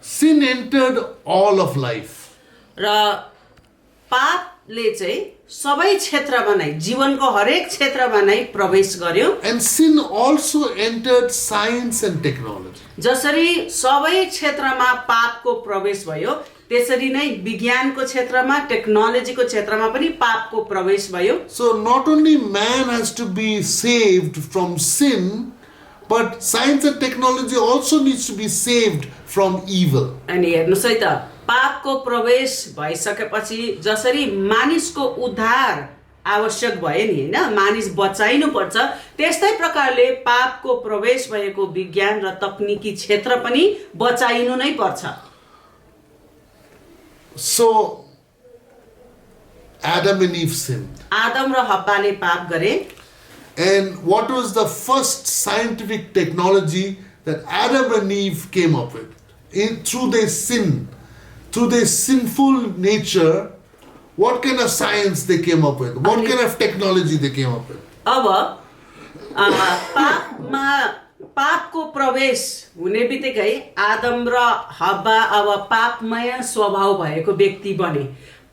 sin entered all of life. र पापले चाहिँ सबै क्षेत्रमा नै जीवनको हरेक क्षेत्रमा नै प्रवेश गर्यो And sin also entered science and technology. जसरी सबै क्षेत्रमा पापको प्रवेश भयो त्यसरी नै विज्ञानको क्षेत्रमा टेक्नोलोजीको क्षेत्रमा पनि पापको प्रवेश भयो So not only man has to be saved from sin, but science and technology also needs to be saved from evil. अनि हेर्नुस् है त पापको प्रवेश भइसकेपछि जसरी मानिसको उद्धार आवश्यक भयो नि हैन मानिस बचाइनु पर्छ त्यस्तै प्रकारले पापको प्रवेश भएको विज्ञान र तकनिकी क्षेत्र पनि बचाइनु नै पर्छ So Adam and Eve sinned. Adam र हव्वाले पाप गरे And what was the first scientific technology that Adam and Eve came up with? Through their sin, through their sinful nature, what kind of science they came up with? What kind of technology they came up with? अब पापको प्रवेश हुने बित्तिकै आदम र हव्वा अब पापमय स्वभाव भएको व्यक्ति बने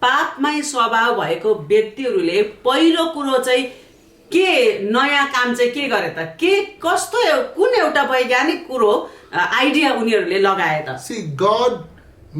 पापमय स्वभाव भएको व्यक्तिहरूले पहिलो कुरो चाहिँ के नयाँ काम चाहिँ के गरे त के कस्तो कुन एउटा वैज्ञानिक कुरो आइडिया उनीहरूले लगाए त See, God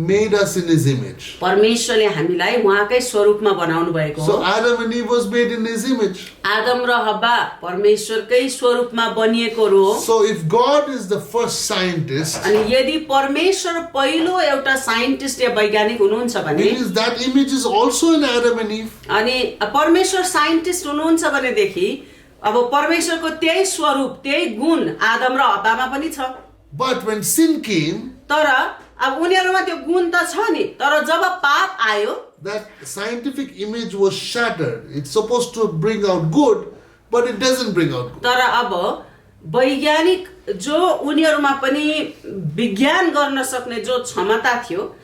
made us in His image. परमेश्वरले हामीलाई उहाँकै स्वरूपमा बनाउनु भएको हो So Adam and Eve was made in His image. Adam र हव्वा परमेश्वरकै स्वरूपमा बनिएकोहरू हो So if God is the first scientist, अनि यदि परमेश्वर पहिलो एउटा साइन्टिस्ट या वैज्ञानिक हुनुहुन्छ भने means that image is also in Adam and Eve. अनि परमेश्वर साइन्टिस्ट हुनुहुन्छ भनेदेखि अब परमेश्वरको त्यही स्वरूप त्यही गुण आदम र हव्वामा पनि छ But when sin came, तर अब उनीहरुमा त्यो गुण त छ नि तर जब पाप आयो that scientific image was shattered. It's supposed to bring out good, but it doesn't bring out good. तर अब वैज्ञानिक जो उनीहरुमा पनि विज्ञान गर्न सक्ने जो क्षमता थियो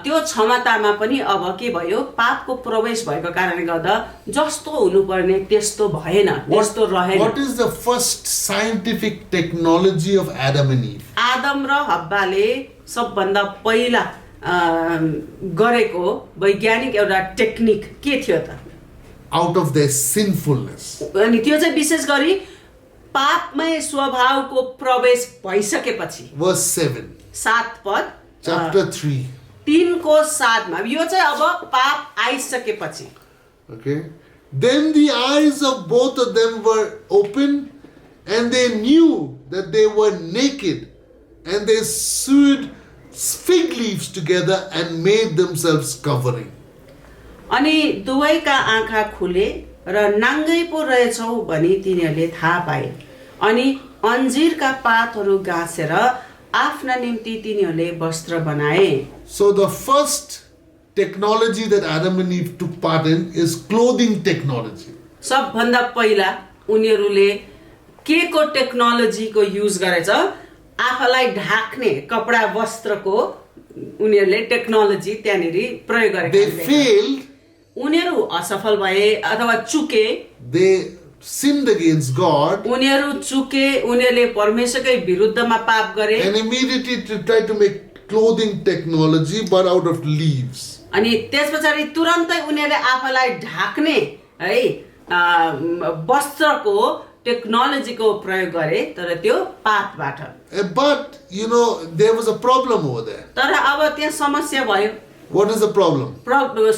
त्यो क्षमतामा पनि अब के भयो पापको प्रवेश भएको कारणले गर्दा जस्तो हुनुपर्ने त्यस्तो भएन त्यस्तो रहेन What is the first scientific technology of Adam and Eve? Adam र हव्वाले सबभन्दा पहिला गरेको वैज्ञानिक एउटा टेक्निक के थियो त Out of their sinfulness. अनि त्यो चाहिँ विशेष गरी पापमय स्वभावको प्रवेश भइसकेपछि Verse 7. 7 पद Chapter 3. 3 को 7 मा यो चाहिँ अब पाप आइसकेपछि Okay. Then the eyes of both of them were opened and they knew that they were naked and they sewed fig leaves together and made themselves covering. अनि दुवैका आँखा खुले र नाङ्गै पो रहेछौ भनी तिनीहरूले थाहा पाए अनि अन्जीरका पातहरू गाँसेर आफ्ना निम्ति तिनीहरूले वस्त्र बनाए So the first technology that Adam and Eve took part in is clothing technology. सबभन्दा पहिला उनीहरूले के को टेक्नोलोजीको युज गरेछ आफूलाई ढाक्ने कपडा वस्त्रको उनीहरूले टेक्नोलोजी त्यहाँनेरि प्रयोग गरेका They failed. उनीहरू असफल भए अथवा चुके They sinned against God उनीहरू चुके उनीहरूले परमेश्वरकै विरुद्धमा पाप गरे and immediately tried to make clothing technology but out of leaves. अनि त्यसपछि तुरन्तै उनीहरूले आफूलाई ढाक्ने है वस्त्रको टेक्नोलोजीको प्रयोग गरे तर त्यो पापबाट But you know there was a problem over there. तर अब त्यहाँ समस्या भयो What is the problem?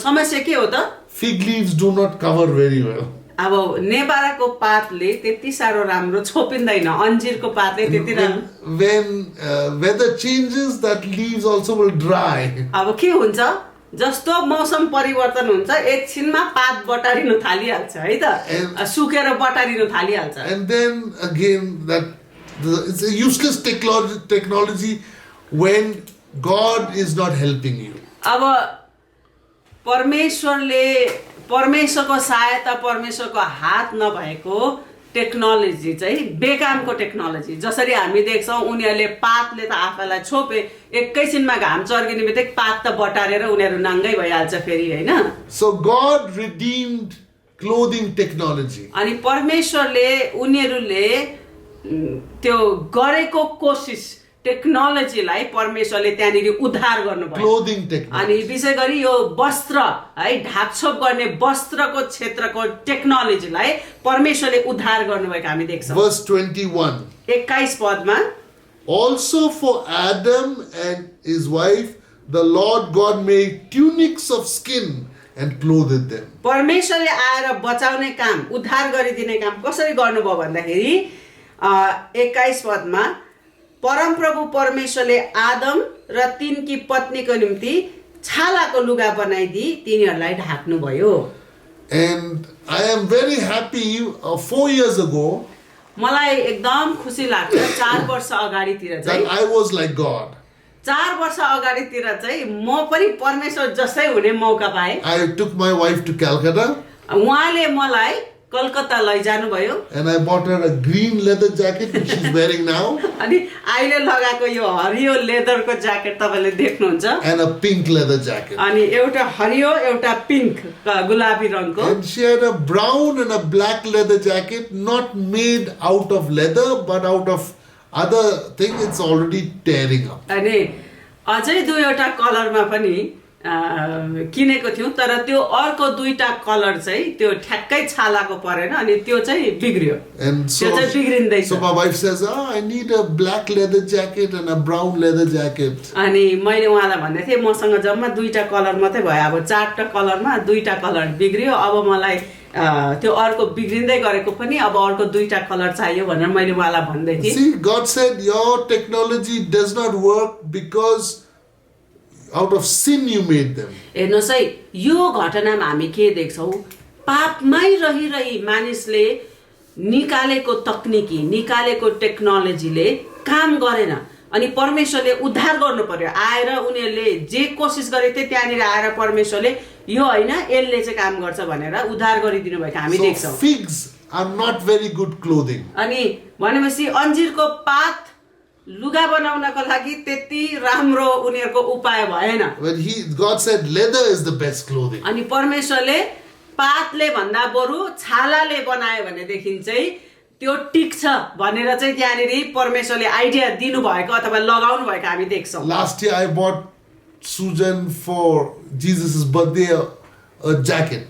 समस्या के हो त Fig leaves do not cover very well. अब नेबाराको पातले त्यति साह्रो राम्रो छोपिँदैन अन्जीरको पातले त्यति राम्रो When weather changes, that leaves also will dry. अब के हुन्छ जस्तो मौसम परिवर्तन हुन्छ एकछिनमा पात बटारिनु थालिहाल्छ है त सुकेर बटारिनु थालिहाल्छ And then again it's a useless technology when God is not helping you. अब परमेश्वरको सहायता परमेश्वरको हात नभएको टेक्नोलोजी चाहिँ बेकामको टेक्नोलोजी जसरी हामी देख्छौं उनीहरूले पातले त आफैलाई छोपे एकैछिनमा घाम चर्किने बित्तिकै पात त बटारेर उनीहरू नाङ्गै भइहाल्छ फेरि हैन So God redeemed clothing technology. अनि परमेश्वरले उनीहरूले त्यो गरेको कोसिस टेक्नोलोजीलाई परमेश्वरले त्यहाँनिर उद्धार गर्नुभयो Clothing technology. अनि विशेष गरी यो वस्त्र है ढाकछोप गर्ने वस्त्रको क्षेत्रको टेक्नोलोजीलाई परमेश्वरले उद्धार गर्नुभएको हामी देख्छौँ Verse 21. 21 पदमा Also for Adam and his wife, the Lord God made tunics of skin and clothed them. परमेश्वरले आएर बचाउने काम उद्धार गरिदिने काम कसरी गर्नुभयो भन्दाखेरि 21 पदमा परमप्रभु परमेश्वरले आदम र तिनकी पत्नीको निम्ति छालाको लुगा बनाइदिई तिनीहरूलाई ढाक्नुभयो And I am very happy 4 years ago मलाई एकदम खुसी लाग्छ 4 वर्ष अगाडितिर that चाहिँ I was like God. 4 वर्ष अगाडितिर चाहिँ म पनि परमेश्वर जस्तै हुने मौका पाएँ I took my wife to Calcutta उहाँले मलाई कलकत्ता लैजानु भयो and I bought her a green leather jacket which she's wearing now अनि अहिले लगाएको यो हरियो लेदरको ज्याकेट तपाईले देख्नुहुन्छ and a pink leather jacket. अनि एउटा हरियो एउटा पिङ्क गुलाबी रङको And she had a brown and a black leather jacket, not made out of leather but out of other thing. It's already tearing up. अनि अझै दुईवटा कलरमा पनि किनेको थियौं तर त्यो अर्को दुईटा कलर चाहिँ त्यो ठ्याक्कै छालाको परेन अनि त्यो चाहिँ बिग्रियो And त्यो चाहिँ बिग्रिँदैछ so my wife says, I need a black leather jacket and a brown leather jacket. अनि मैले उहाँलाई भन्दै थिएँ मसँग जम्मा दुईटा कलर मात्रै भयो अब चारवटा कलरमा दुईटा कलर बिग्रियो अब मलाई त्यो अर्को बिग्रिँदै गरेको पनि अब अर्को दुईटा कलर चाहियो भनेर मैले उहाँलाई भन्दै थिएँ See, God said your technology does not work because out of sin you made them. हेर्नुहोस् है यो घटनामा हामी के देख्छौं पापमै रही मानिसले निकालेको तकनिकी निकालेको टेक्नोलोजीले काम गरेन अनि परमेश्वरले उद्धार गर्नु पर्यो आएर उनीहरुले जे कोसिस गरेथे त्यहाँनिर आएर परमेश्वरले यो हैन यसले चाहिँ काम गर्छ भनेर उद्धार गरिदिनु भएको हामी So देख्छौं figs are not very good clothing. अनि भनेपछि अन्जीरको पात लुगा बनाउनको लागि त्यति राम्रो उनीहरुको उपाय भएन When God said leather is the best clothing. अनि परमेश्वरले पातले भन्दा बरु छालाले बनायो भने देखिन चाहिँ त्यो टिक्छ भनेर चाहिँ त्यहाँनिर परमेश्वरले आइडिया दिनु भएको अथवा लगाउनु भएको हामी देख्छौं Last year I bought Sujan for Jesus' birthday a jacket.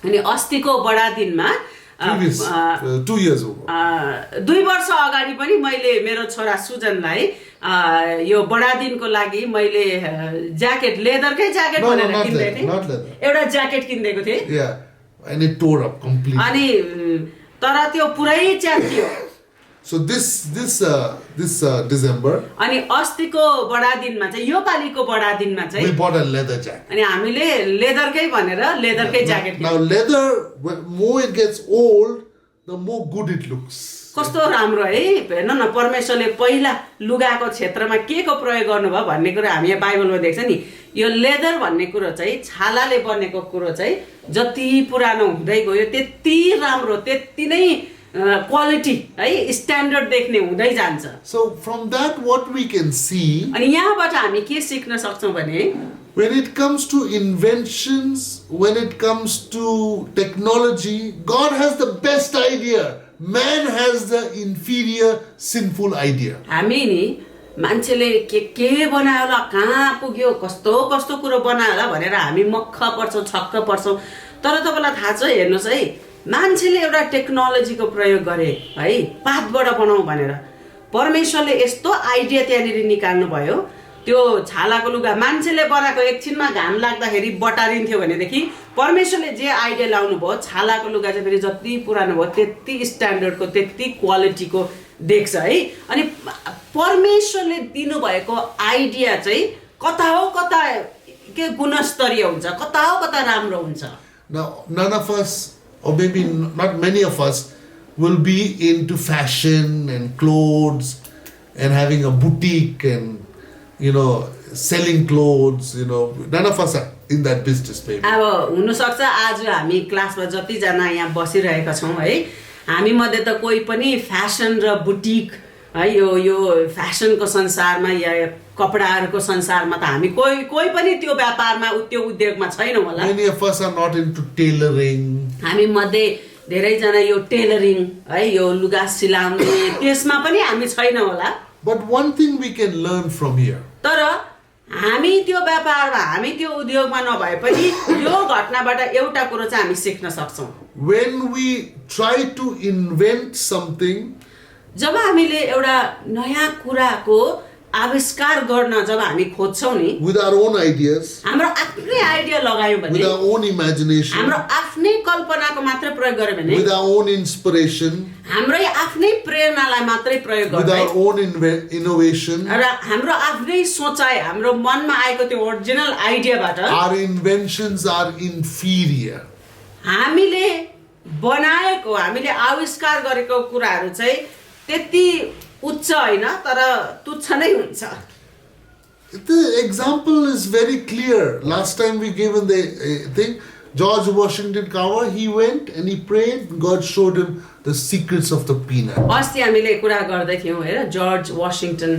अनि अस्तिको बडा दिनमा Previous 2 years ago. 2 वर्ष अगाडि पनि मैले मेरो छोरा सुजनलाई यो बडा दिनको लागि मैले ज्याकेट लेदरकै ज्याकेट भनेर किन्दै थिएँ not leather. एउटा ज्याकेट किन्देको थिएँ Yeah, and it tore up completely. अनि तर त्यो पुरै च्यातियो So this December अनि अस्तिको बडा दिनमा चाहिँ यो पालिको बडा दिनमा we चाहिँ bought a leather jacket. अनि हामीले लेदरकै भनेर लेदरकै jacket Now leather, when more it gets old, the more good it looks. कस्तो राम्रो है हेर्नु न परमेश्वरले पहिला लुगाको क्षेत्रमा के को प्रयोग गर्नुभयो भन्ने कुरा हामी यहाँ बाइबलमा देख्छ नि यो लेदर भन्ने कुरो चाहिँ छालाले बनेको कुरो चाहिँ जति पुरानो हुँदै गयो त्यति राम्रो त्यति नै क्वालिटी है स्ट्यान्डर्ड देख्ने हुँदै जान्छ So from that what we can see, अनि यहाँबाट हामी के सिक्न सक्छौं भने when it comes to inventions, when it comes to technology, God has the best idea. Man has the inferior sinful idea. हामी नि मान्छेले के बनायो होला कहाँ पुग्यो कस्तो कस्तो कुरो बनायो होला भनेर हामी मक्ख पर्छौं छक्क पर्छौं तर तपाईलाई थाहा छ हेर्नुस् है मान्छेले एउटा टेक्नोलोजीको प्रयोग गरे है पातबाट बनाऊ भनेर परमेश्वरले यस्तो आइडिया त्यहाँनिर निकाल्नु भयो त्यो छालाको लुगा मान्छेले बनाएको एकछिनमा घाम लाग्दाखेरि बटारिन्थ्यो भनेदेखि परमेश्वरले जे आइडिया लाउनु भयो छालाको लुगा चाहिँ फेरि जति पुरानो भयो त्यति स्ट्यान्डर्डको त्यति क्वालिटीको देख्छ है अनि परमेश्वरले दिनुभएको आइडिया चाहिँ कता हो कता के गुणस्तरीय हुन्छ कता हो कता राम्रो हुन्छ Now none of us, or maybe not many of us, will be into fashion and clothes and having a boutique and selling clothes, none of us are in that business maybe. अब हुन सक्छ आज हामी क्लासमा जति जना यहाँ बसिरहेका छौं है हामी मध्ये त कोही पनि फ्यासन र बुटिक है यो फ्यासनको संसारमा या कपडाहरुको संसारमा त हामी कोही पनि त्यो व्यापारमा त्यो उद्योगमा छैनौं होला Many of us are not into tailoring. हामी मध्ये धेरै जना यो टेलरिङ है यो लुगा सिलाउने त्यसमा पनि हामी छैनौं होला But one thing we can learn from here. तर हामी त्यो व्यापारमा हामी त्यो उद्योगमा नभए पनि यो घटनाबाट एउटा कुरो चाहिँ हामी सिक्न सक्छौँ। When we try to invent something, जब हामीले एउटा नयाँ कुराको आविष्कार गर्न जब हामी खोज्छौँ नि, with our own ideas, हाम्रो आफ्नै आइडिया लगायौँ भने, with our own imagination, हाम्रो आफ्नै कल्पनाको मात्रै प्रयोग गर्यो भने, with our own inspiration, हाम्रै आफ्नै प्रेरणालाई मात्रै प्रयोग with गर्दै, our own innovation, र हाम्रो आफ्नै सोचाइ, हाम्रो मनमा आएको त्यो original आइडियाबाट our inventions are inferior. हामीले बनाएको, हामीले आविष्कार गरेको कुराहरू चाहिँ त्यति उच्च होइन, तर तुच्छ नै हुन्छ। The example is very clear. Last time we gave him the thing, George Washington Carver, he went and he prayed, God showed him the secrets of the peanut. अस्ति हामीले कुरा गर्दै थियौँ हेर, जर्ज वाशिङटन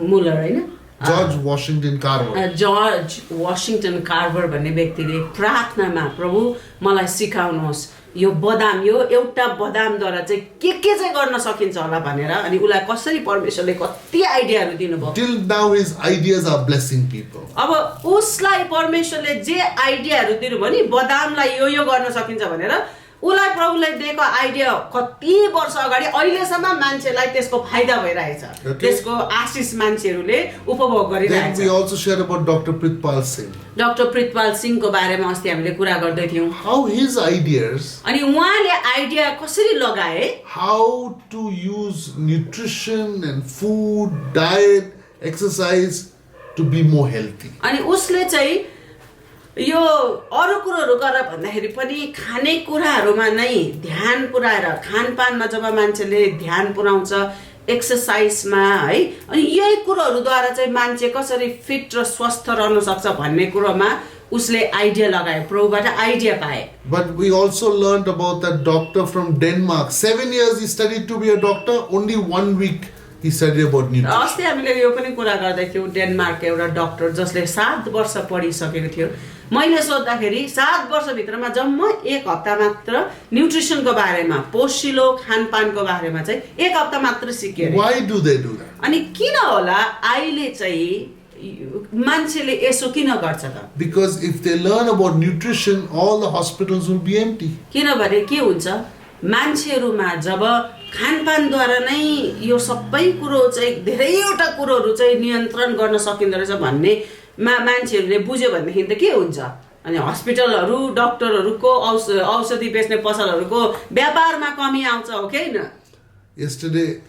मुलर होइन, George Washington Carver. George वाशिङटन Carver भन्ने व्यक्तिले प्रार्थनामा प्रभु मलाई सिकाउनुहोस् यो बदाम, यो एउटा बदामद्वारा चाहिँ के चाहिँ गर्न सकिन्छ होला भनेर, अनि उसलाई कसरी परमेश्वरले कति आइडियाहरू दिनुभयो। Till now his ideas are blessing people. अब उसलाई परमेश्वरले जे आइडियाहरू दिनुभयो नि, बदामलाई यो गर्न सकिन्छ भनेर, उसलाई प्रभुले दिएको आइडिया कति वर्ष अगाडि अहिलेसम्म मान्छेलाई त्यसको फाइदा भइरहेछ, त्यसको आशिष मान्छेहरूले उपभोग गरिरहेछ। Then we also shared about Dr. Pritpal Singh. Doctor Pritpal सिंहको बारेमा अस्ति हामीले कुरा गर्दै थियौँ। How his ideas, अनि उहाँले आइडिया कसरी लगाए, how to use nutrition and food, diet, exercise to be more healthy. अनि उसले चाहिँ यो अरू कुरोहरू गर भन्दाखेरि पनि खानेकुराहरूमा नै ध्यान पुर्याएर, खानपानमा जब मान्छेले ध्यान पुर्याउँछ, एक्सर्साइजमा है, अनि यही कुरोहरूद्वारा चाहिँ मान्छे कसरी फिट र स्वस्थ रहन सक्छ भन्ने कुरोमा उसले आइडिया लगाए, प्रभुबाट आइडिया पाए। But we also learned about that doctor from Denmark. 7 years he studied to be a doctor, only 1 week he studied about nutrition. अस्ति हामीले यो पनि कुरा गर्दै थियौँ, डेनमार्कको एउटा डाक्टर जसले 7 वर्ष पढिसकेको थियो। मैले सोद्धाखेरि 7 वर्षभित्रमा जम्मा 1 हप्ता मात्र न्युट्रिसनको बारेमा, पोषिलो खानपानको बारेमा चाहिँ 1 हप्ता मात्र सिके। Why do they do that? अनि किन होला अहिले चाहिँ मान्छेले यसो किन गर्छ त? Because if they learn about nutrition, all the hospitals will be empty. किनभने के हुन्छ, मान्छेहरूमा जब खानपानद्वारा नै यो सबै कुरो चाहिँ धेरैवटा कुरोहरू चाहिँ नियन्त्रण गर्न सकिँदो रहेछ भन्ने मान्छेहरूले बुझ्यो भनेदेखि त के हुन्छ, अनि हस्पिटलहरू, डाक्टरहरूको, औषधि बेच्ने पसलहरूको व्यापारमा कमी आउँछ, हो कि हैन? Yesterday,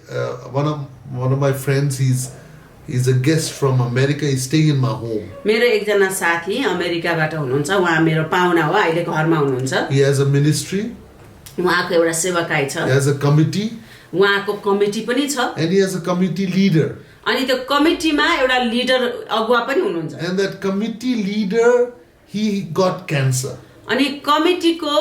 one of my friends, he's a guest from America. He's staying in my home. मेरो एकजना साथी अमेरिकाबाट हुनुहुन्छ, उहाँ मेरो पाहुना हो, अहिले घरमा हुनुहुन्छ। He has a ministry. उहाँको एउटा सेवाकाई छ, He has a committee. उहाँको कमिटी पनि छ, And he has a committee leader. अनि त्यो कमिटीमा एउटा लिडर अगुवा पनि हुनुहुन्छ। And that committee leader, he got cancer. अनि कमिटीको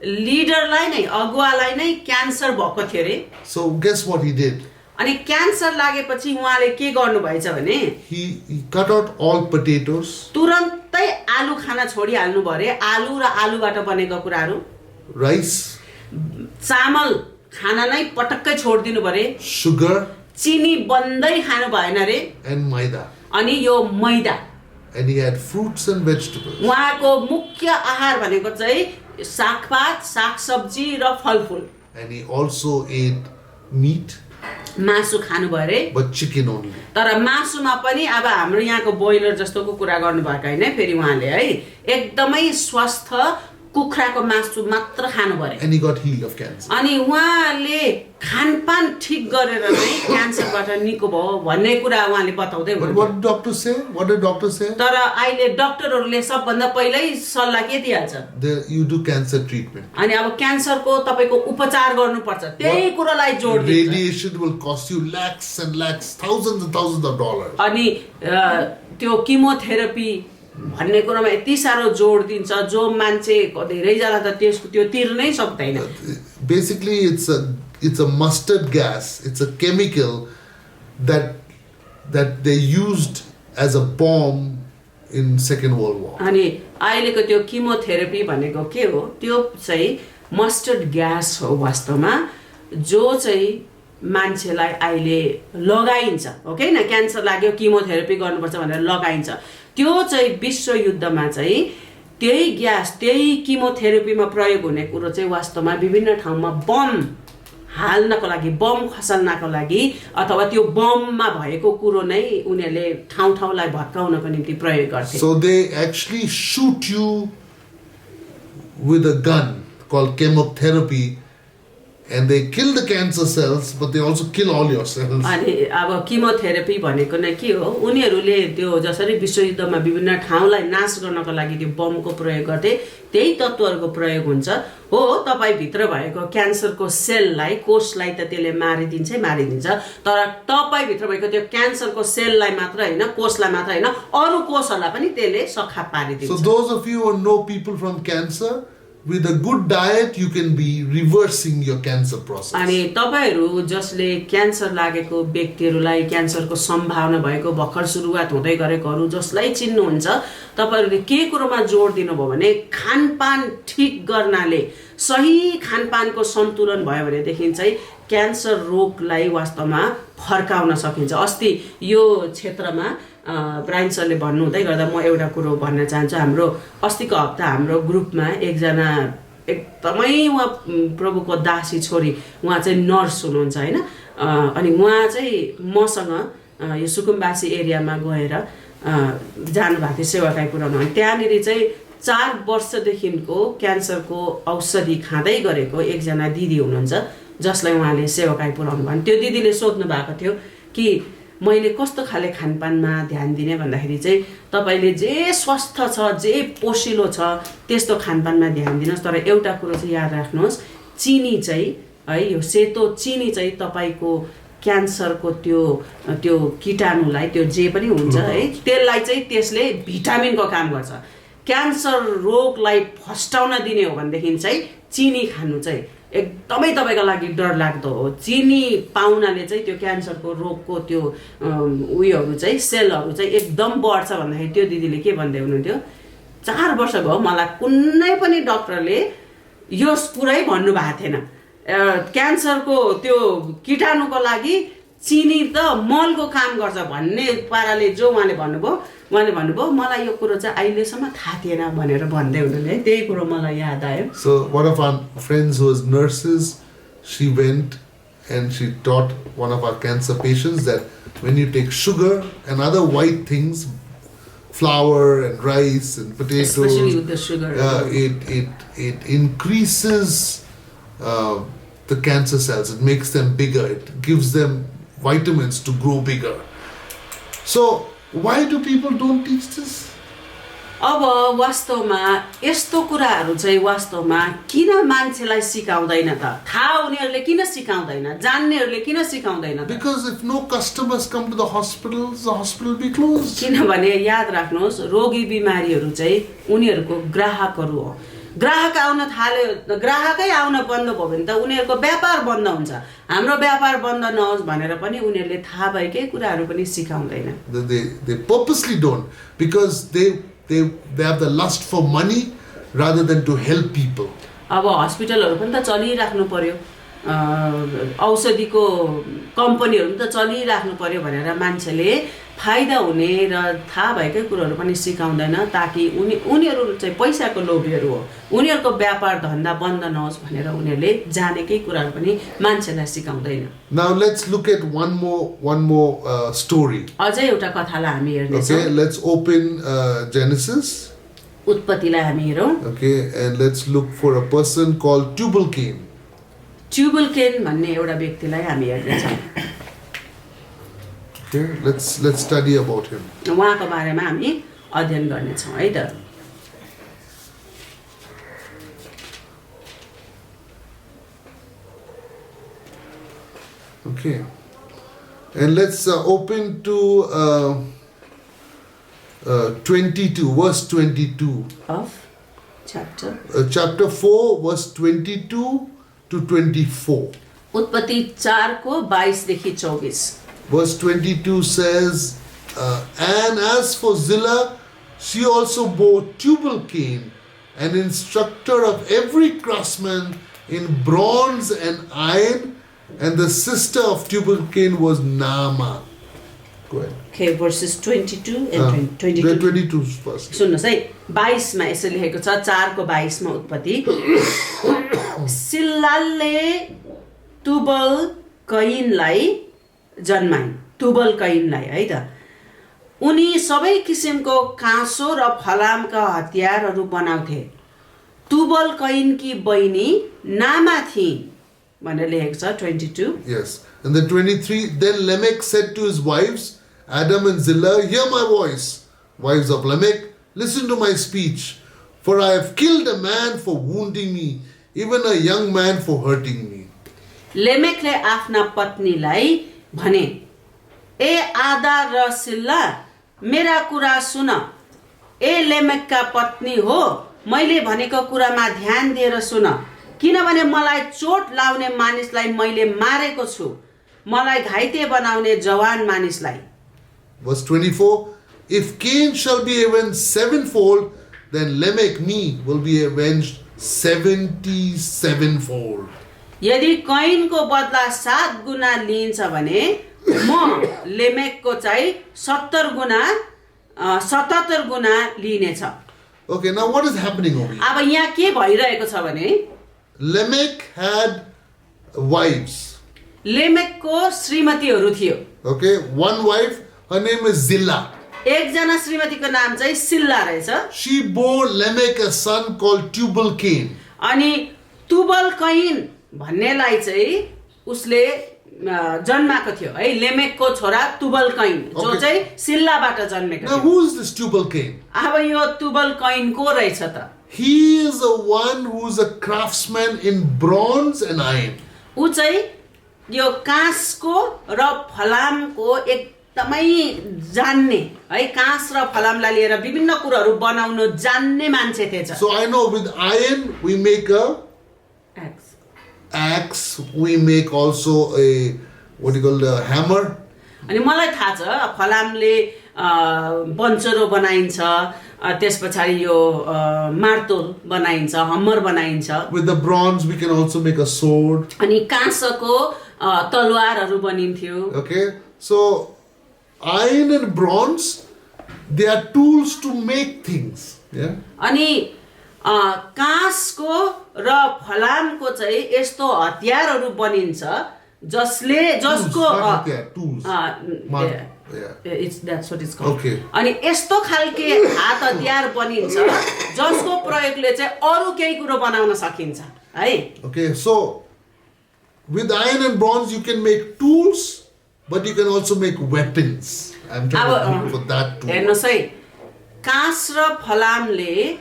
लिडरलाई नै, अगुवालाई नै क्यान्सर भएको थियो रे। So guess what he did? अनि क्यान्सर लागेपछि उहाँले के गर्नु भएछ भने He cut out all potatoes. तुरन्तै आलु खाना छोडिहाल्नु भयो रे। आलु र आलुबाट बनेको कुराहरू, Rice, चामल खाना नै पटक्कै छोडिदिनु भयो रे। sugar, चिनी बन्दै खानु भएन रे, and maida. अनि यो मैदा। And he had fruits and vegetables. उहाँको मुख्य आहार भनेको चाहिँ सागपात, सागसब्जी र फलफुल। And he also ate meat, मासु खानु भयो रे, but chicken only. तर मासुमा पनि अब हाम्रो यहाँको बोइलर जस्तोको कुरा गर्नुभएको होइन फेरि उहाँले है, एकदमै स्वस्थ कुखुराको मासु मात्र खानु पर्यो। And he got healed of cancer. अनि उहाँले खानपान ठीक गरेर नै क्यान्सरबाट निको भयो भन्ने कुरा उहाँले बताउँदै But हुनुहुन्छ। what did doctors say? What did doctors say? तर अहिले डाक्टरहरूले सबभन्दा पहिल्यै सल्लाह के दिइहाल्छ, You do cancer treatment. अनि अब क्यान्सरको तपाईको उपचार गर्नुपर्छ, त्यही कुरालाई जोड दिन्छ। Radiation will cost you lakhs and lakhs, thousands and thousands of dollars. अनि त्यो किमोथेरापी भन्ने कुरामा यति साह्रो जोड दिन्छ जो मान्छे धेरैजना त त्यसको त्यो तिर्नै सक्दैन। Basically, it's a mustard gas. It's a chemical that they used as a bomb in Second World War. अनि अहिलेको त्यो किमोथेरापी भनेको के हो, त्यो चाहिँ मस्टर्ड ग्यास हो वास्तवमा, जो चाहिँ मान्छेलाई अहिले लगाइन्छ ओके न क्यान्सर लाग्यो किमोथेरापी गर्नुपर्छ भनेर लगाइन्छ त्यो चाहिँ विश्व युद्धमा चाहिँ त्यही ग्यास त्यही किमोथेरापीमा प्रयोग हुने कुरो चाहिँ वास्तवमा विभिन्न ठाउँमा बम हाल्नको लागि बम खसाल्नको लागि अथवा त्यो बममा भएको कुरो नै उनीहरूले ठाउँ ठाउँलाई भत्काउनको निम्ति प्रयोग गर्थे So they actually shoot you with a gun called chemotherapy and they kill the cancer cells but they also kill all your cells. अनि अब किमोथेरापी भनेको नै के हो उनीहरूले त्यो जसरी विश्वयुद्धमा विभिन्न ठाउँलाई नाश गर्नको लागि त्यो बमको प्रयोग गर्थे त्यही तत्त्वहरूको प्रयोग हुन्छ हो तपाईँ भित्र भएको क्यान्सरको सेललाई कोषलाई त त्यसले मारिदिन्छ तर तपाईँ भित्र भएको त्यो क्यान्सरको सेललाई मात्र हैन कोषलाई मात्र हैन अरु कोषहरूलाई पनि त्यसले सखा पारिदिन्छ So those of you who know people from cancer, with a good diet you can be reversing your cancer process. अनि तपाईहरु जसले क्यान्सर लागेको व्यक्तिहरुलाई क्यान्सरको सम्भावना भएको भर्खर सुरुवात हुँदै गरेकोहरु जसलाई चिन्नुहुन्छ तपाईहरुले के कुरोमा जोड दिनुभयो भने खानपान ठीक गर्नाले सही खानपानको सन्तुलन भयो भने देखिन चाहिँ क्यान्सर रोगलाई वास्तवमा फर्काउन सकिन्छ अस्ति यो क्षेत्रमा ब्रायन सरले भन्नु हुँदै गर्दा म एउटा कुरो भन्न चाहन्छु हाम्रो अस्तिको हप्ता हाम्रो ग्रुपमा एकजना एकदमै उहाँ प्रभुको दासी छोरी उहाँ चाहिँ नर्स हुनुहुन्छ हैन अनि उहाँ चाहिँ मसँग यो सुकुम्बासी एरियामा गएर जानु भएको थियो सेवाकाई पुराउन अनि त्यहाँनेरि चाहिँ 4 वर्षदेखिको क्यान्सरको औषधि खाँदै गरेको एकजना दिदी हुनुहुन्छ जसलाई उहाँले सेवाकाई पुराउनु भयो त्यो दिदीले सोध्नु भएको थियो कि मैले कस्तो खाले खानपानमा ध्यान दिने भन्दाखेरि चाहिँ तपाईले जे स्वस्थ छ जे पोषिलो छ त्यस्तो खानपानमा ध्यान दिनुस् तर एउटा कुरो चाहिँ याद राख्नुस् चिनी चाहिँ है यो सेतो चिनी चाहिँ तपाईको क्यान्सरको त्यो कीटाणुलाई त्यो जे पनि हुन्छ है त्यसलाई चाहिँ त्यसले भिटामिनको काम गर्छ क्यान्सर रोगलाई फस्टाउन दिने हो भनेदेखि चाहिँ चिनी खानु चाहिँ एकदमै तपाईको लागि डर लाग्दो हो चिनी पाउनाले चाहिँ त्यो क्यान्सरको रोगको त्यो उयोहरु चाहिँ सेलहरु चाहिँ एकदम बढ्छ भन्दाखेरि त्यो दिदीले के भन्दै हुनुहुन्थ्यो 4 वर्ष भयो मलाई कुनै पनि डाक्टरले यो पुरै भन्नु भएको थिएन क्यान्सरको त्यो कीटाणुको लागि चिनी त मलको काम गर्छ भन्ने पाराले जो उहाँले भन्नुभयो मलाई यो कुरो चाहिँ अहिलेसम्म थाहा थिएन भनेर भन्दै हुनुहुन्थ्यो त्यही कुरो मलाई याद आयो So one of our friends who was nurses, she went and she taught one of our cancer patients that when you take sugar and other white things, flour and rice and potatoes, especially with the sugar, it increases the cancer cells. It makes them bigger. It gives them vitamins to grow bigger. So why do people don't teach this? अब वास्तवमा यस्तो कुराहरु चाहिँ वास्तवमा किन मान्छेलाई सिकाउँदैन त थाहा उनीहरुले किन सिकाउँदैन जान्नेहरुले किन सिकाउँदैन Because if no customers come to the hospital will be closed. किनभने याद राख्नुस् रोगी बिमारीहरु चाहिँ उनीहरुको ग्राहकहरु हो ग्राहक आउन थाल्यो ग्राहकै आउन बन्द भयो भने त उनीहरुको व्यापार बन्द हुन्छ हाम्रो व्यापार बन्द नहोस् भनेर पनि उनीहरुले थाहा भएकै कुराहरु पनि सिकाउँदैन They purposely don't because they have the lust for money rather than to help people. अब हस्पिटलहरु पनि त चलिराख्नु पर्यो औषधिको कम्पनीहरु पनि त चलिराख्नु पर्यो भनेर मान्छेले फाइदा हुने र थाहा भएकै कुराहरु पनि सिकाउँदैन ताकि उनीहरु चाहिँ पैसाको लोभीहरु हो उनीहरुको व्यापार धन्दा बन्द नहोस् भनेर उनीहरुले जानेकै कुराहरु पनि मान्छेलाई सिकाउँदैन Now let's look at one more story. अझै एउटा कथालाई हामी हेर्ने छौं Okay, let's open Genesis. उत्पत्तिलाई हामी हेरौं Okay, and let's look for a person called Tubal Cain. Tubal Cain भन्ने एउटा व्यक्तिलाई हामी हेर्ने छौं Okay, let's study about him. उहाँको बारेमा हामी अध्ययन गर्ने छौं है त Okay, and let's open to 22 verse 22 of chapter chapter 4 verse 22 to 24. उत्पत्ति 4 को 22 देखि 24 Verse 22 says, and as for Zillah, she also bore Tubal Cain, an instructor of every craftsman in bronze and iron, And the sister of Tubal Cain was Naamah. Go ahead. Okay, verses 22 and 22. 22 first. सुन्नुहोस् है 22 मा यसो लेखेको छ 4 को 22 मा उत्पत्ति सिल्लालले Tubal कैनलाई जन्माइन् Tubal कैनलाई है त उनी सबै किसिमको काँसो र फलामका हतियारहरू बनाउँथे तुबल कैनकी बहिनी नामा थिइन् भनेर लेखेको छ 22. Yes. And then 23, then Lamech said to his wives, Adam and Zillah, hear my voice. Wives of Lamech, listen to my speech. For I have killed a man for wounding me, even a young man for hurting me. लेमेकले आफ्ना पत्नीलाई भने ए आदा र सिल्ला मेरा कुरा सुन ए लेमेकका पत्नी हो मैले भनेको कुरामा ध्यान दिएर सुन किनभने मलाई चोट लाउने मानिसलाई मैले मारेको छु मलाई घाइते बनाउने जवान मानिसलाई. Verse 24, if Cain shall be avenged sevenfold, then Lamech me will be avenged 77fold. यदि कैनको बदला 7 गुना लिन्छ भने म लेमेकको चाहिँ 77 गुना लिनेछ. Okay, now what is happening over here? अब यहाँ के भइरहेको छ भने Lamech had wives. लेमेकको श्रीमतीहरू थियो. Okay, one wife, her name is Zillah. एकजना श्रीमतीको नाम चाहिँ सिल्ला रहेछ. She bore Lamech a son called Tubal Cain. अनि तुबल कैन भन्नेलाई चाहिँ उसले जन्माएको थियो है लेमेकको छोरा तुबल कैन जो चाहिँ सिल्लाबाट जन्मेको Now थियो. who is this Tubal Cain? अब यो तुबल कैन को रहेछ त? He is the one who is a craftsman in bronze and iron. ऊ चाहिँ यो काँसको र फलामको एकदमै जान्ने है काँस र फलामलाई लिएर विभिन्न कुराहरू बनाउन जान्ने मान्छे थिएछ. So I know with iron we make a axe, we make also a what do you call a hammer. अनि मलाई थाहा छ फलामले बन्चरो बनाइन्छ त्यस पछाडि यो मार्तोल बनाइन्छ हम्मर बनाइन्छ. With the bronze we can also make a sword. अनि काँसको तलवारहरू बनिन्थ्यो. Okay, so iron and bronze, they are tools to make things. Yeah. अनि काँसको र फलामको चाहिँ यस्तो हतियारहरू बनिन्छ जसको tools. That's what it's called. Okay. अनि यस्तो खालके हात हतियार बनिन्छ जसको प्रयोगले चाहिँ अरू केही कुरो बनाउन सकिन्छ है. Okay, so with iron and bronze you can make tools, but you can also make weapons. I'm trying to look for that too. हेर्नुहोस् है काँस र फलामले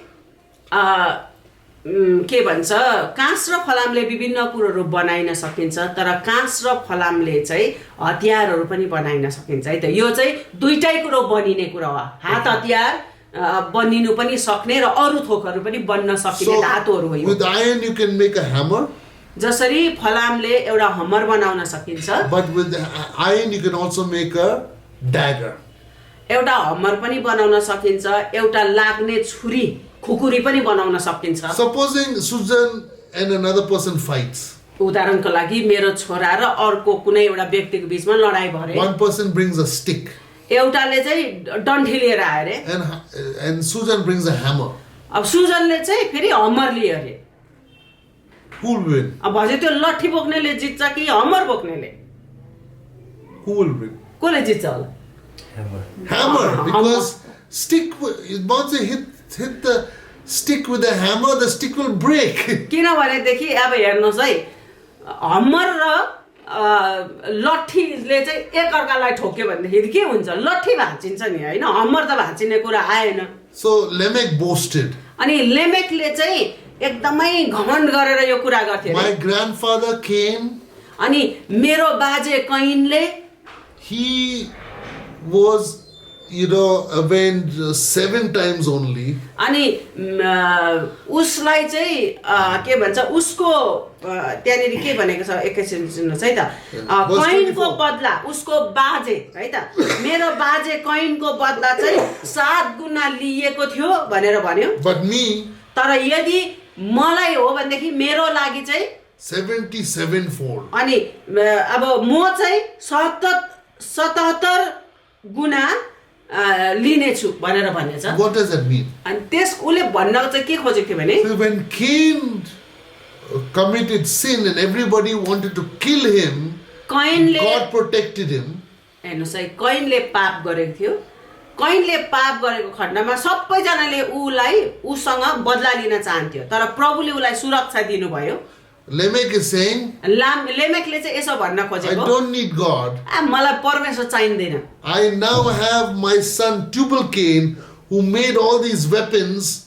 के भन्छ काँस र फलामले विभिन्न कुरोहरू बनाइन सकिन्छ तर काँस र फलामले चाहिँ हतियारहरू पनि बनाइन सकिन्छ है त. यो चाहिँ दुईटै कुरो बनिने कुरा हो. हात हतियार बनिनु पनि सक्ने र अरू थोकहरू पनि बन्न सकिने धातुहरू हो. With iron you can make a hammer. जसरी फलामले एउटा हम्मर बनाउन सकिन्छ. But with iron you can also make a dagger. एउटा हम्मर पनि बनाउन सकिन्छ एउटा लाग्ने छुरी खुकुरी पनि बनाउन सकिन्छ. Supposing Susan and another person fights. उदाहरणको लागि मेरो छोरा र अर्को कुनै एउटा व्यक्तिको बीचमा लडाई भयो. One person brings a stick. एउटाले चाहिँ डन्ठी लिएर आयो रे. And Susan brings a hammer. अब सुजनले चाहिँ फेरि हम्मर लियो रे. Who will win? अब भजे त्यो लट्ठी बोक्नेले जित्छ कि हम्मर बोक्नेले? Who will win? कसले जित्छ होला? Hammer, because stick. Once you hit the stick with a hammer, the stick will break. किनभनेदेखि अब हेर्नुहोस् है हम्मर र लट्ठीले चाहिँ एकअर्कालाई ठोक्यो भनेदेखि के हुन्छ? लट्ठी भाँचिन्छ नि हैन हम्मर त भाँचिने कुरा आएन. So Lamech boasted. अनि लेमेकले चाहिँ एकदमै घमण्ड गरेर यो कुरा गर्थे. My grandfather Cain. अनि मेरो बाजे कैनले he was avenged 7 times only. अनि उसलाई चाहिँ के भन्छ उसको त्यहाँनिर के भनेको छ एकैछिन सुन्नुहोस् है त. कैनको बदला उसको बाजे है त मेरो बाजे कैनको बदला चाहिँ 7 गुना लिएको थियो भनेर भन्यो. But me, तर यदि मलाई हो भनेदेखि मेरो लागि चाहिँ 77 fold. अनि अब म चाहिँ 77 गुना लिनेछु भनेर भनेछ। What does that mean? अनि उसले भन्न चाहिँ के खोजेको थियो भने So when Cain committed sin and everybody wanted to kill him, कैनले God protected him. हेर्नुहोस् है, कैनले पाप गरेको थियो। कैनले पाप गरेको खण्डमा सबैजनाले उसँग बदला लिन चाहन्थ्यो, तर प्रभुले उसलाई सुरक्षा दिनुभयो। Lamech is saying, लेमेकले चाहिँ यसो भन्न I खोजेको, don't need God. मलाई परमेश्वर चाहिँदैन। I now have my son Tubal Cain, who made all these weapons,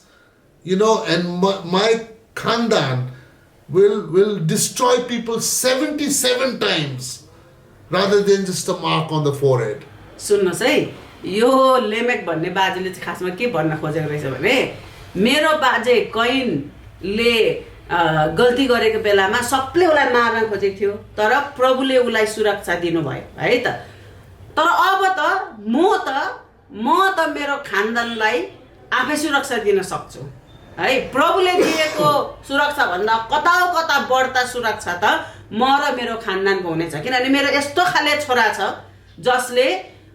and my khandan will destroy people 77 times rather than just a mark on the forehead. सुन्नुहोस् है, यो Lamech भन्ने बाजेले चाहिँ खासमा के भन्न खोजेको रहेछ भने मेरो बाजे कैनले गल्ती गरेको बेलामा सबले उसलाई मार्न खोजेको थियो, तर प्रभुले उसलाई सुरक्षा दिनुभयो है त। तर अब त म त मेरो खानदानलाई आफै सुरक्षा दिन सक्छु है। प्रभुले दिएको सुरक्षा भन्दा कता बढ्ता सुरक्षा त म र मेरो खानदानको हुनेछ, किनभने मेरो यस्तो खाले छोरा छ जसले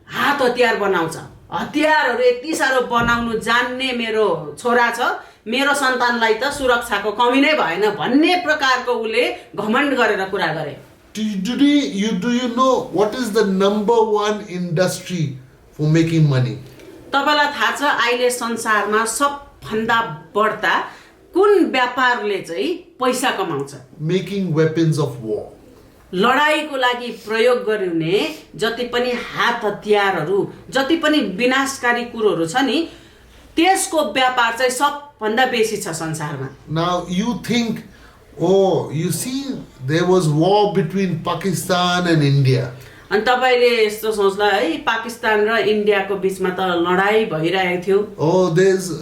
हात हतियार बनाउँछ, हतियारहरू यति साह्रो बनाउनु जान्ने मेरो छोरा छ। मेरो सन्तानलाई त सुरक्षाको कमी नै भएन भन्ने प्रकारको उले घमण्ड गरेर कुरा गरे। Do you know what is the number one industry for making money? तपाईलाई थाहा छ अहिले संसारमा सबभन्दा बढ्ता कुन व्यापारले चाहिँ पैसा कमाउँछ? Making weapons of war. लडाईको लागि प्रयोग गरिने जति पनि हात हतियारहरू, जति पनि विनाशकारी कुरोहरू छ नि, त्यसको व्यापार चाहिँ सबभन्दा बेसी छ संसारमा। Now you think, you see, there was war between Pakistan and India. अनि तपाईले यस्तो सोच्ला है, पाकिस्तान र इन्डियाको बीचमा त लडाई भइरहेको थियो।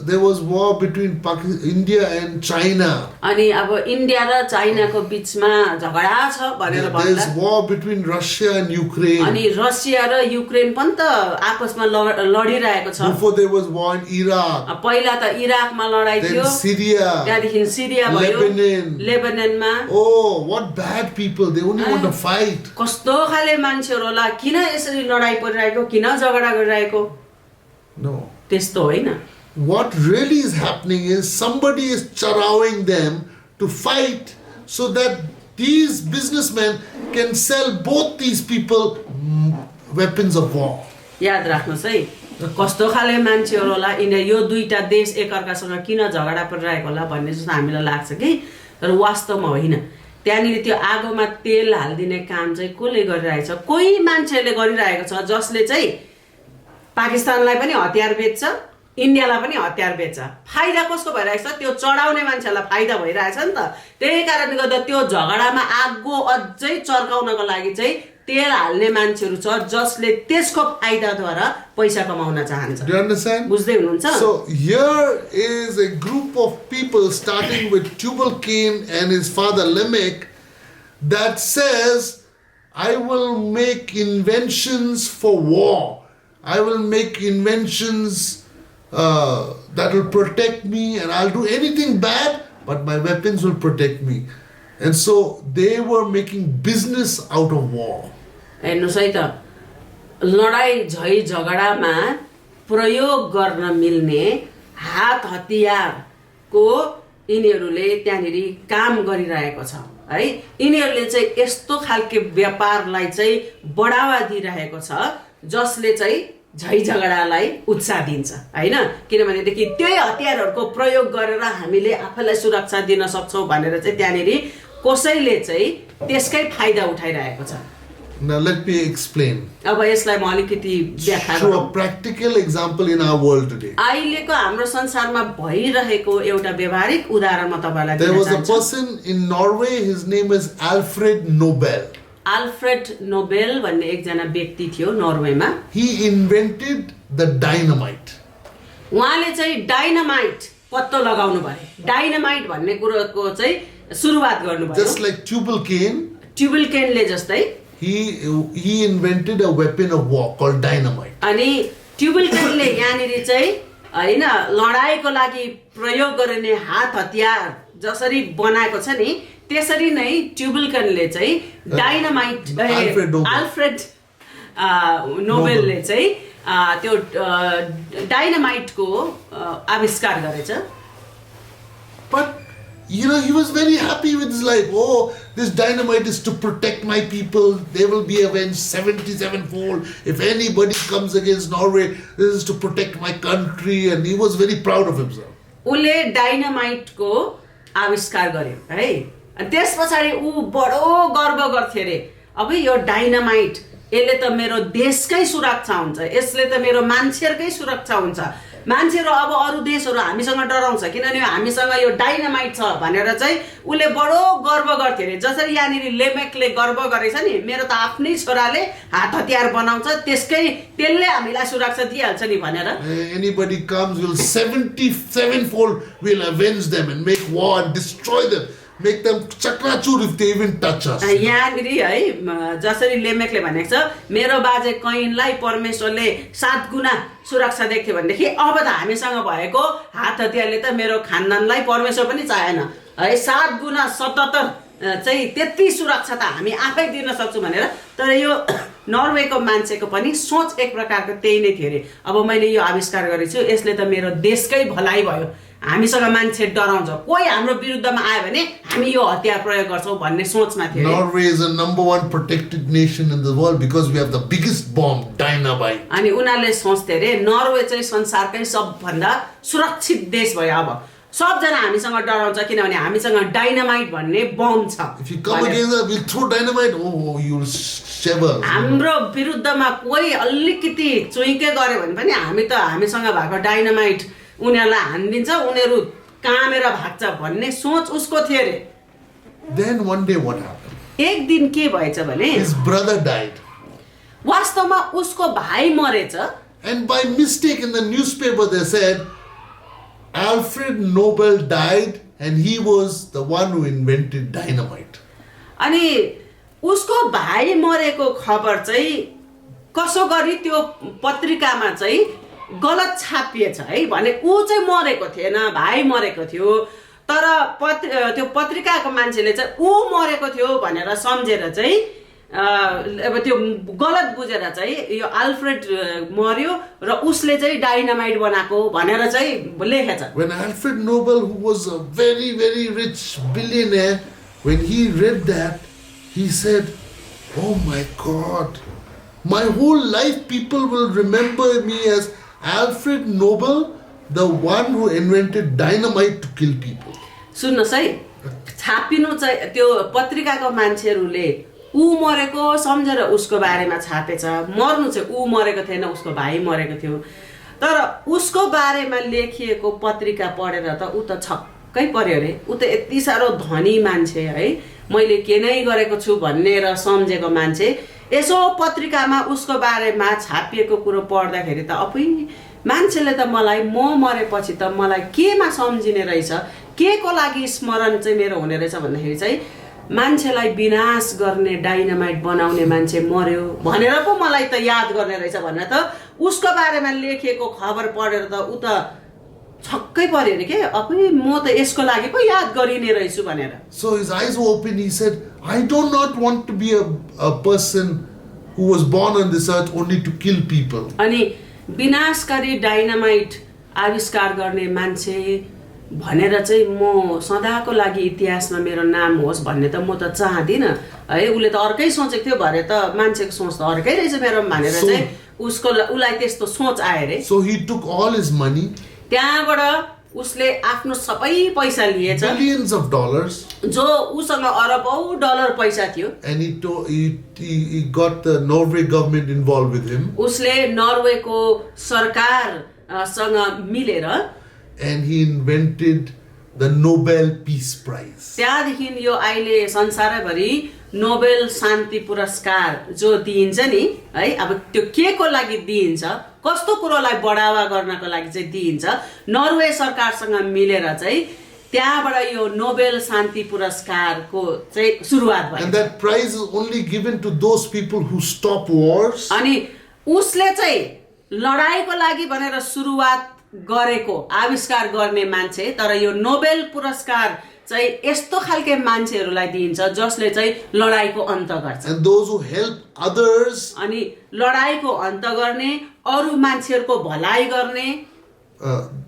There was war between India and China. अनि अब इन्डिया र चाइनाको बीचमा झगडा छ भनेर भन्दा there's war between Russia and Ukraine. अनि रसिया र युक्रेन पनि त आपसमा लडिरहेको छ। Before there was war in Iraq. पहिला त इराकमा लडाई थियो, Then Syria. त्यहाँदेखि सिरिया भयो, लेबननमा। What bad people, they only want to fight. कस्तो खाले मान्छेहरुलाई किन यसरी लडाई परिरहेको, किन झगडा गरिरहेको? No. त्यस्तो होइन। What really is happening is somebody is charawing them to fight so that these businessmen can sell both these people weapons of war. याद राख्नुस् है, कस्तो खाले मान्छेहरुलाई यो दुईटा देश एकअर्कासँग किन झगडा परिरहेको होला भन्ने जस्तो हामीलाई लाग्छ कि, तर वास्तवमा होइन। त्यहाँनिर त्यो आगोमा तेल हाल्दिने काम चाहिँ कसले गरिरहेछ? कोही मान्छेले गरिरहेको छ जसले चाहिँ पाकिस्तानलाई पनि हतियार बेच्छ, इन्डियालाई पनि हतियार बेच्छ। फाइदा कसको भइरहेछ? त्यो चढाउने मान्छेलाई फाइदा भइरहेछ नि त। त्यही कारणले गर्दा त्यो झगडामा आगो अझै चर्काउनको लागि चाहिँ तेल हाल्ने मान्छेहरु छ जसले त्यसको फाइदाद्वारा पैसा कमाउन चाहन्छ। Do you understand? बुझ्दै हुनुहुन्छ? So here is a group of people starting with Tubal Cain and his father Lamech that says, I will make inventions for war. I will make inventions that will protect me, and I'll do anything bad, but my weapons will protect me. And so they were making business out of war. हेर्नुस् है त, लडाई झै झगडामा प्रयोग गर्न मिल्ने हात हतियारको यिनीहरूले त्यहाँनिर काम गरिरहेको छ है। यिनीहरूले चाहिँ यस्तो खालके व्यापारलाई चाहिँ बढावा दिइरहेको छ जसले चाहिँ झै झगडालाई उत्साह दिन्छ हैन। किनभनेदेखि त्यही हतियारहरूको प्रयोग गरेर हामीले आफैलाई सुरक्षा दिन सक्छौं भनेर चाहिँ त्यहाँनिर कसैले चाहिँ त्यसकै फाइदा उठाइरहेको छ। Now let me explain. अब यसलाई म अलिकति व्याख्या Show गरौँ। a practical example in our world today. अहिलेको हाम्रो संसारमा भइरहेको एउटा व्यावहारिक उदाहरण म तपाईलाई दिन There was a चाहन्छु। person in Norway, his name is Alfred Nobel. Alfred Nobel भन्ने एकजना व्यक्ति थियो नर्वेमा। He invented the dynamite. उहाँले चाहिँ डाइनामाइट पत्तो लगाउनु भयो। डाइनामाइट भन्ने कुरोको चाहिँ सुरुवात गर्नुभयो। Just like Tubal Cain, Tubal केनले जस्तै he invented a weapon of war called dynamite. अनि ट्युबल केनले यहाँनिर चाहिँ हैन लडाईको लागि प्रयोग गरिने हात हतियार जसरी बनाएको छ नि त्यसरी नै ट्युबलकनले चाहिँ डाइनामाइट आल्फ्रेड नोबेलले चाहिँ त्यो डाइनामाइटको आविष्कार गरेछ. But he was very happy with his life. Oh, this dynamite is to protect my people. They will be avenged 77-fold. If anybody comes against Norway, this is to protect my country. And he was very proud of himself. उले डाइनामाइटको आविष्कार गर्यो है. अनि त्यस पछाडि ऊ बडो गर्व गर्थे रे. अब यो डाइनामाइट यसले त मेरो देशकै सुरक्षा हुन्छ, यसले त मेरो मान्छेहरुकै सुरक्षा हुन्छ. मान्छेहरु अब अरु देशहरु हामीसँग डराउँछ किनभने हामीसँग यो डाइनामाइट छ भनेर चाहिँ उले बडो गर्व गर्थे रे. जसरी यानेरी लेमेकले गर्व गरेछ नि, मेरो त आफ्नै छोराले हात हतियार बनाउँछ, त्यसले हामीलाई सुरक्षा दिइहाल्छ नि भनेर. Anybody comes will 77-fold will avenge them and make war and destroy them. Make them chakrachur if they even touch us. यहाँनिर है जसरी लेमेकले भनेको छ मेरो बाजे कैनलाई परमेश्वरले 7 गुना सुरक्षा देख्थ्यो भनेदेखि अब त हामीसँग भएको हात हतियारले त मेरो खानदानलाई परमेश्वर पनि चाहेन है. 7 गुना 77 चाहिँ त्यति सुरक्षा त हामी आफै दिन सक्छौं भनेर. तर यो नर्वेको मान्छेको पनि सोच एक प्रकारको त्यही नै थियो रे. अब मैले यो आविष्कार गरेछु, यसले त मेरो देशकै भलाइ भयो, हामीसँग मान्छे डराउँछ, कोही हाम्रो विरुद्धमा आयो भने हामी यो हतियार प्रयोग गर्छौं भन्ने सोचमा थियो. Norway is the #1 protected nation in the world because we have the biggest bomb, dynamite. अनि उनीहरूले सोच्थे रे नर्वे चाहिँ संसारकै सबभन्दा सुरक्षित देश भयो. अब सबजना हामीसँग डराउँछ किनभने हामीसँग डाइनामाइट भन्ने बम छ. If you come against us, we'll throw dynamite. Oh, you'll shiver. हाम्रो विरुद्धमा कोही अलिकति चुइके गर्यो भने पनि हामीसँग भएको डाइनामाइट उनीहरुलाई हान्दिन्छ, उनीहरु कामेर भाग्छ भन्ने सोच उसको थियो रे. Then one day what happened? एक दिन के भएछ भने his brother died. वास्तवमा उसको भाइ मरेछ. And by mistake in the newspaper they said Alfred Nobel died and he was the one who invented dynamite. अनि उसको भाइ मरेको खबर चाहिँ कसो गरी त्यो पत्रिकामा चाहिँ गलत छापिएछ है भने ऊ चाहिँ मरेको थिएन, भाइ मरेको थियो. तर त्यो पत्रिकाको मान्छेले चाहिँ ऊ मरेको थियो भनेर सम्झेर चाहिँ अब त्यो गलत बुझेर चाहिँ यो अल्फ्रेड मर्यो र उसले चाहिँ डाइनामाइट बनाएको भनेर चाहिँ लेखेछ. When Alfred Nobel, who was a very, very rich billionaire, when he read that, he said, "Oh my God, my whole life people will remember me as Alfred Nobel, the one who invented dynamite to kill people." सुन्नुहोस् है, छापिनु चाहिँ त्यो पत्रिकाको मान्छेहरूले ऊ मरेको सम्झेर उसको बारेमा छापेछ. मर्नु चाहिँ ऊ मरेको थिएन, उसको भाइ मरेको थियो. तर उसको बारेमा लेखिएको पत्रिका पढेर त ऊ त छक्कै पर्यो रे. ऊ त यति साह्रो धनी मान्छे है, मैले के नै गरेको छु भन्ने सम्झेको मान्छे यसो पत्रिकामा उसको बारेमा छापिएको कुरो पढ्दाखेरि त अपुई मान्छेले त मलाई म मरेपछि त मलाई केमा सम्झिने रहेछ, के को लागि स्मरण चाहिँ मेरो हुने रहेछ भन्दाखेरि चाहिँ मान्छेलाई विनाश गर्ने डाइनामाइट बनाउने मान्छे मर्यो भनेर पो मलाई त याद गर्ने रहेछ भनेर त उसको बारेमा लेखेको खबर पढेर त ऊ त छक्कै पर्यो रे के. अपुई म त यसको लागि पो याद गरिने रहेछु भनेर. So his eyes were open. He said, "I do not want to be a person who was born on this earth only to kill people." अनि विनाशकारी डाइनामाइट आविष्कार गर्ने मान्छे भनेर चाहिँ म सदाको लागि इतिहासमा मेरो नाम होस् भन्ने त म त चाहदिन है. उले त अर्कै सोचेको थियो भरे त मान्छेको सोच त अर्कै रहेछ मेरो भनेर चाहिँ उलाई त्यस्तो सोच आयो रे. So he took all his money, त्यहाँबाट उसले आफ्नो सबै पैसा लिएछ, billions of dollars, जो उसँग अरबौं डलर पैसा थियो. and he got the Norway government involved with him. उसले नर्वेको सरकारसँग मिलेर and he invented the Nobel Peace Prize. त्यहाँदेखि यो अहिले संसारभरि नोबेल शान्ति पुरस्कार जो दिइन्छ नि है, अब त्यो के को लागि दिइन्छ, कस्तो कुरोलाई बढावा गर्नको लागि चाहिँ दिइन्छ, नर्वे सरकारसँग मिलेर चाहिँ त्यहाँबाट यो नोबेल शान्ति पुरस्कारको चाहिँ सुरुवात भयो. And that prize is only given to those people who stop wars. अनि उसले चाहिँ लडाईको लागि भनेर सुरुवात गरेको आविष्कार गर्ने मान्छे, तर यो नोबेल पुरस्कार चाहिँ यस्तो खालके मान्छेहरूलाई दिइन्छ जसले चाहिँ लडाईको अन्त गर्छ And those who help others, अनि लडाईको अन्त गर्ने अरू मान्छेहरूको भलाइ गर्ने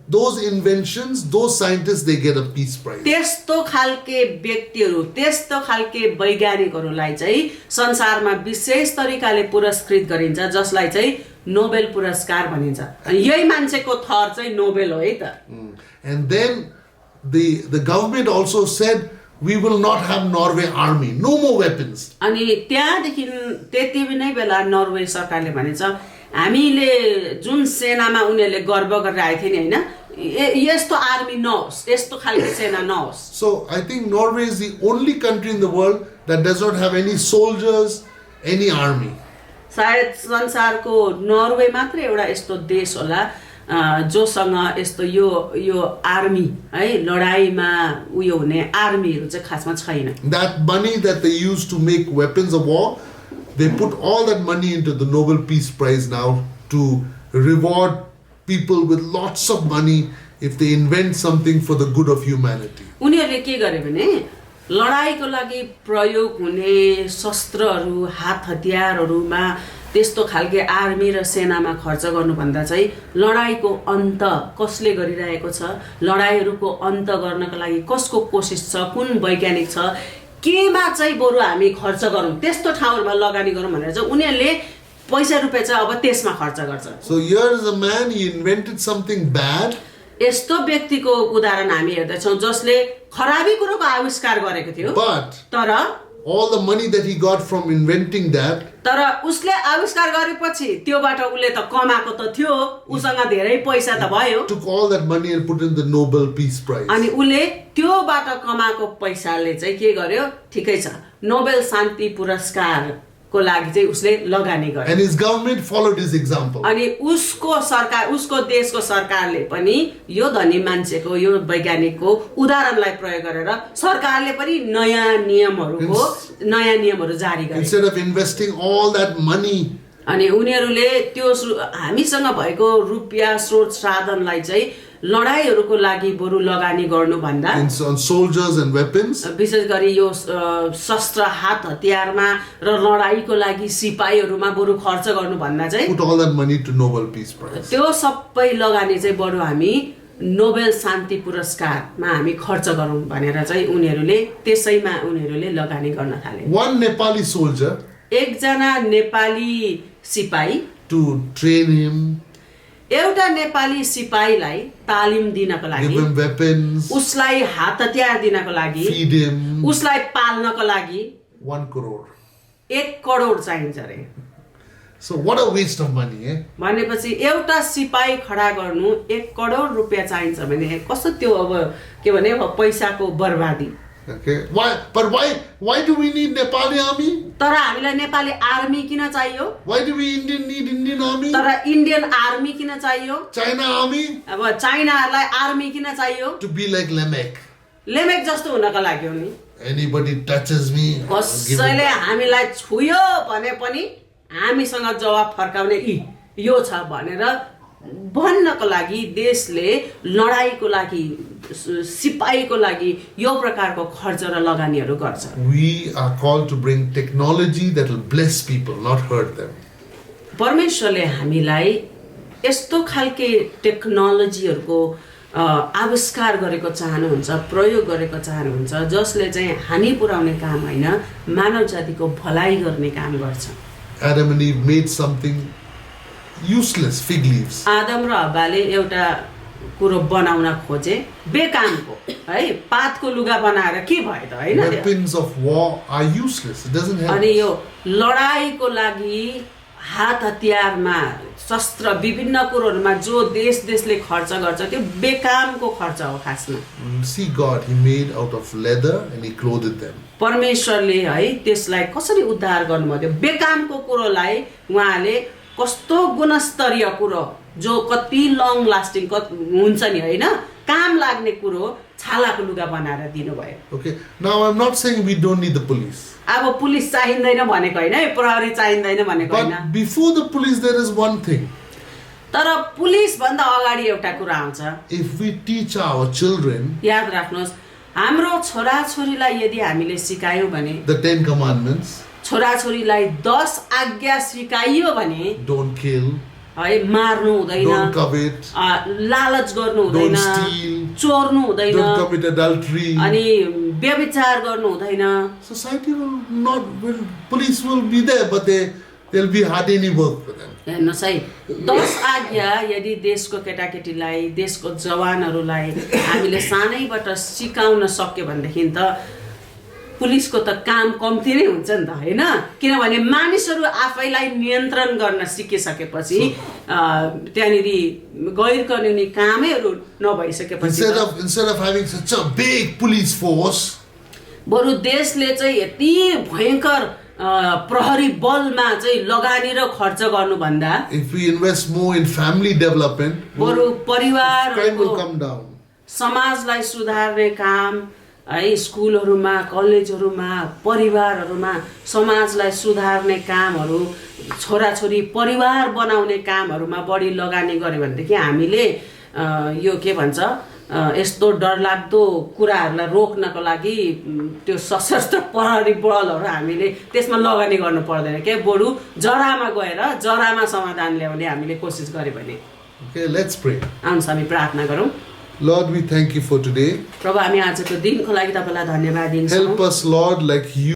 those inventions, those scientists, they get a peace prize. त्यस्तो खालके व्यक्तिहरू त्यस्तो खालके वैज्ञानिकहरूलाई चाहिँ संसारमा विशेष तरिकाले पुरस्कृत गरिन्छ जसलाई चाहिँ नोबेल पुरस्कार भनिन्छ अनि यही मान्छेको थर चाहिँ नोबेल हो है त And then the government also said, we will not have Norway army, no more weapons. अनि त्यहाँदेखि त्यति नै बेला नर्वे सरकारले भनेछ हामीले जुन सेनामा उनीहरूले गर्व गरेर आएको थियो नि हैन यस्तो आर्मी नहोस् यस्तो खालको सेना नहोस् So I think Norway is the only country in the world that does not have any soldiers, any army. सायद संसारको नर्वे मात्र एउटा यस्तो देश होला जोसँग यस्तो यो आर्मी है लडाईमा उयो हुने आर्मीहरू चाहिँ खासमा छैन That money that they used to make weapons of war, they put all that money into the Nobel Peace Prize now to reward people with lots of money if they invent something for the good of humanity. उनीहरूले के गरे भने लडाईको लागि प्रयोग हुने शस्त्रहरू हात हतियारहरूमा त्यस्तो खालके आर्मी र सेनामा खर्च गर्नुभन्दा चाहिँ लडाईको अन्त कसले गरिरहेको छ लडाईहरूको अन्त गर्नको लागि कसको कोसिस छ कुन वैज्ञानिक छ केमा चाहिँ बरु हामी खर्च गरौँ त्यस्तो ठाउँहरुमा लगानी गरौँ भनेर चाहिँ उनीहरूले पैसा रुपैयाँ चाहिँ अब त्यसमा खर्च गर्छ So here is a man, he invented something bad. यस्तो व्यक्तिको उदाहरण हामी हेर्दैछौँ जसले खराबी कुरोको आविष्कार गरेको थियो But तर all the money that he got from inventing that, तर उसले आविष्कार गरेपछि त्योबाट उले त कमाएको त थियो उसँग धेरै पैसा त भयो took all that money and put in the Nobel Peace Prize. अनि उले त्योबाट कमाएको पैसाले चाहिँ के गर्यो ठिकै छ नोबेल शान्ति पुरस्कार को लागि चाहिँ उसले लगानी गर्यो And his government followed his example. अनि उसको सरकार उसको देशको सरकारले पनि यो धनी मान्छेको यो वैज्ञानिकको उदाहरणलाई प्रयोग गरेर सरकारले पनि नयाँ नियमहरू जारी गरे Instead of investing all that money अनि उनीहरूले त्यो हामीसँग भएको रुपैयाँ स्रोत साधनलाई चाहिँ लडाईहरूको लागि बरु लगानी गर्नु भन्दा on soldiers and weapons, विशेष गरी यो शस्त्र हात हतियारमा र लडाईको लागि सिपाहीहरुमा बरु खर्च गर्नु भन्दा चाहिँ put all that money to Nobel Peace Prize. त्यो सबै लगानी चाहिँ बरु हामी नोबेल शान्ति पुरस्कारमा हामी खर्च गरौँ भनेर चाहिँ उनीहरूले त्यसैमा उनीहरूले लगानी गर्न थाले One Nepali soldier, एकजना नेपाली सिपाही to train him, एउटा नेपाली सिपाहीलाई तालिम दिनको लागि give him weapons, उसलाई हात हतियार दिनको लागि feed him, उसलाई पाल्नको लागि 1 crore. 1 करोड चाहिन्छ रे So what a waste of money, eh? भनेपछि एउटा सिपाही खडा गर्नु 1 करोड रुपैयाँ चाहिन्छ भने कस्तो त्यो अब के भने पैसाको बर्बादी Okay. Why do we need Nepali army? तर हामीलाई नेपाली आर्मी किन चाहियो Why do we need Indian army? तर इन्डियन आर्मी किन चाहियो China army? अब चाइनाहरुलाई आर्मी किन चाहियो To be like Lamech. Lamech जस्तो हुनको लागि हो नि Anybody touches me, कसैले हामीलाई छुयो भने पनि हामीसँग जवाब फर्काउने यो छ भनेर भन्नको लागि देशले लडाईको लागि सिपाहीको लागि यो प्रकारको खर्च र लगानीहरू गर्छ We are called to bring technology that will bless people, not hurt them. परमेश्वरले हामीलाई यस्तो खालके टेक्नोलोजीहरुको आविष्कार गरेको चाहनुहुन्छ प्रयोग गरेको चाहनुहुन्छ जसले चाहिँ हानि पुर्याउने काम हैन मानव जातिको भलाइ गर्ने काम गर्छ Adam and Eve made something useless, fig leaves. Adam र हव्वाले एउटा कुरो बनाउन खोजे बेकामको है पातको लुगा बनाएर के भयो त हैन Weapons of war are useless. It doesn't help. अनि यो लडाईको लागि हात हतियारमा शस्त्र विभिन्न कुरोहरुमा जो देशले खर्च गर्छ त्यो बेकामको खर्च हो खासमा See God, He made out of leather and He clothed them. परमेश्वरले है त्यसलाई कसरी उद्धार गर्नुभयो बेकामको कुरोलाई उहाँले कस्तो गुणस्तरीय कुरो जो कति लङ लास्टिङ हुन्छ नि हैन काम लाग्ने कुरो छालाको लुगा बनाएर दिनुभयो Okay. Now I'm not saying we don't need the police. अब पुलिस चाहिँदैन भनेको हैन प्रहरी चाहिँदैन भनेको हैन But before the police there is one thing. तर पुलिस भन्दा अगाडि एउटा कुरा आउँछ If we teach our children याद राख्नुस् हाम्रो छोराछोरीलाई यदि हामीले सिकायौँ भने, the 10 commandments, छोराछोरीलाई 10 आज्ञा सिकाइयो भने, don't kill, है मार्नु हुँदैन, don't covet, लालच गर्नु हुँदैन, don't steal, चोर्नु हुँदैन, don't commit adultery. अनि व्यभिचार गर्नु हुँदैन. Society police will be there, but they'll be hard any work for them. हेर्नुहोस् है, 10 आज्ञा यदि देशको केटाकेटीलाई, देशको जवानहरूलाई हामीले सानैबाट सिकाउन सक्यो भनेदेखि त पुलिसको त काम कम्ती नै हुन्छ नि त, हैन? किनभने मानिसहरू आफैलाई नियन्त्रण गर्न सिकिसकेपछि त्यहाँनिर गैर कानुनी कामैहरू नभइसकेपछि Instead of having such a big police force, बरु देशले चाहिँ यति भयंकर प्रहरी बलमा चाहिँ लगानी र खर्च गर्नुभन्दा, if we invest more in family development, बरु crime will परिवारको come down. समाजलाई सुधार्ने काम, है स्कुलहरुमा, कलेजहरुमा, परिवारहरुमा समाजलाई सुधार्ने कामहरु, छोराछोरी परिवार बनाउने कामहरुमा बढी लगानी गर्यो भनेदेखि हामीले यो के भन्छ, यस्तो डरलाग्दो कुराहरुलाई रोक्नको लागि त्यो सशस्त्र प्रहरी बलहरु हामीले त्यसमा लगानी गर्नु पर्दैन के, बरु जरामा गएर जरामा समाधान ल्याउने हामीले कोसिस गर्यो भने. Okay, let's pray. आउनुहोस् हामी प्रार्थना गरौँ. Lord, we thank you for today. प्रभु हामी आजको दिनको लागि तपाईलाई धन्यवाद दिन्छौँ. Help us, Lord, like you